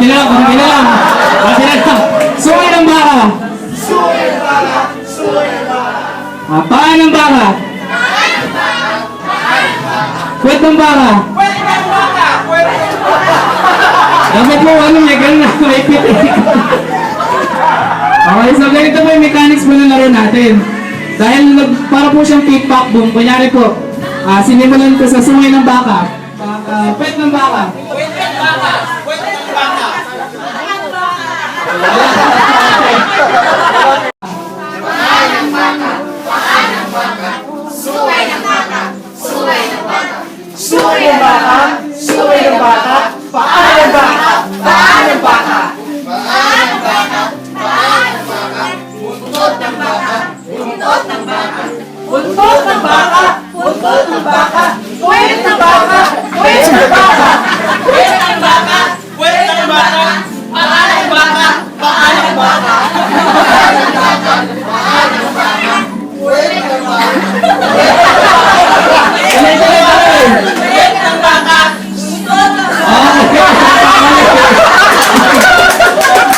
konti lang. Konti lang. Suway ng baka. Paa ng baka. Kwet ng baka. Dapat mo ano, may ganun na may pitik. Okay, so ganito po yung mechanics po ng laro natin. Dahil para po siyang kickback boom, kunyari po, sinimulan ko sa sungay ng baka. Kwet ng baka.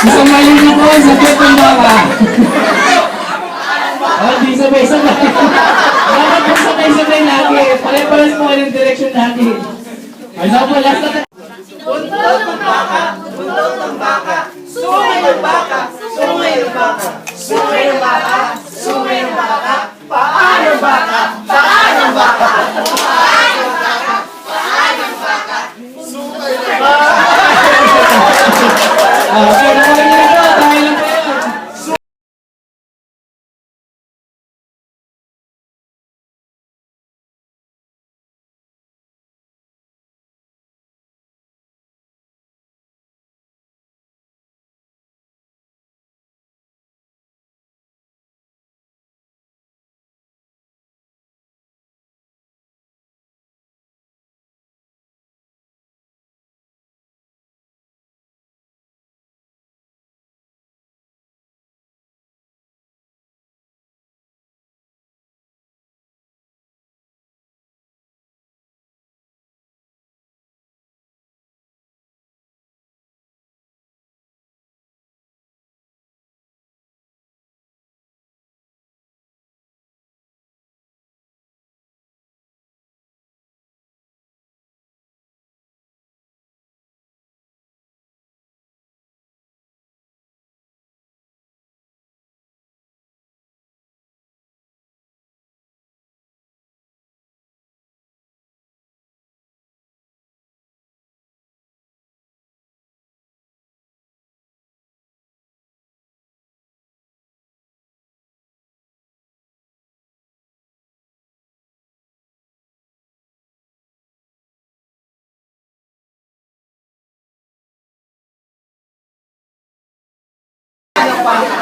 Isang mali na po sa kwet ng baka. Di sabay-sabay. Dapat po sabay-sabay lagi. Pare-pares po ng direction lagi. Ay, so po, last na. Buntot ng baka, buntot ng baka, sungay ng baka, sungay ng baka, sungay ng baka, sungay ng baka, paa ng baka, paa ng baka, paa ng baka, paa ng baka, sungay ng baka. Okay, nakuha niyo na po. Dahil lang po yun.